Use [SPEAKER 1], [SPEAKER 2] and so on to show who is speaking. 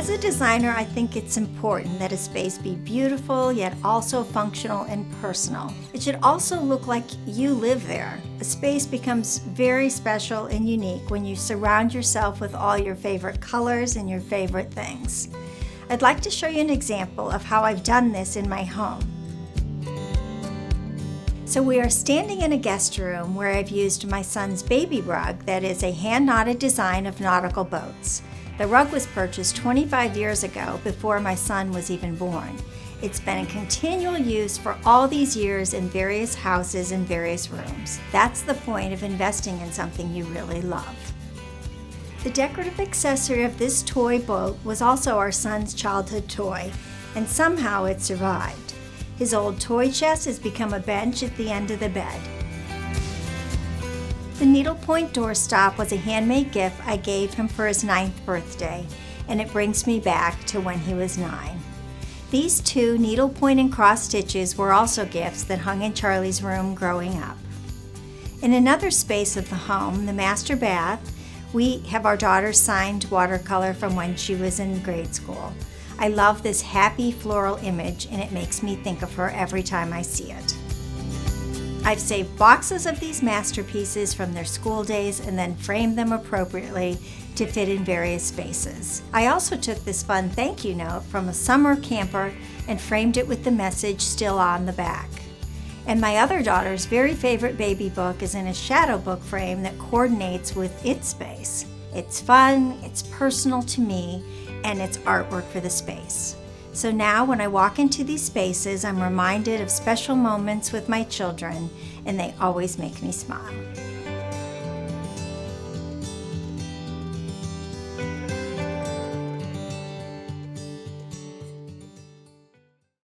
[SPEAKER 1] As a designer, I think it's important that a space be beautiful, yet also functional and personal. It should also look like you live there. A space becomes very special and unique when you surround yourself with all your favorite colors and your favorite things. I'd like to show you an example of how I've done this in my home. So we are standing in a guest room where I've used my son's baby rug that is a hand-knotted design of nautical boats. The rug was purchased 25 years ago, before my son was even born. It's been in continual use for all these years in various houses and various rooms. That's the point of investing in something you really love. The decorative accessory of this toy boat was also our son's childhood toy, and somehow it survived. His old toy chest has become a bench at the end of the bed. The needlepoint doorstop was a handmade gift I gave him for his 9th birthday, and it brings me back to when he was 9. These 2 needlepoint and cross stitches were also gifts that hung in Charlie's room growing up. In another space of the home, the master bath, we have our daughter's signed watercolor from when she was in grade school. I love this happy floral image, and it makes me think of her every time I see it. I've saved boxes of these masterpieces from their school days and then framed them appropriately to fit in various spaces. I also took this fun thank you note from a summer camper and framed it with the message still on the back. And my other daughter's very favorite baby book is in a shadow book frame that coordinates with its space. It's fun, it's personal to me, and it's artwork for the space. So now when I walk into these spaces, I'm reminded of special moments with my children, and they always make me smile.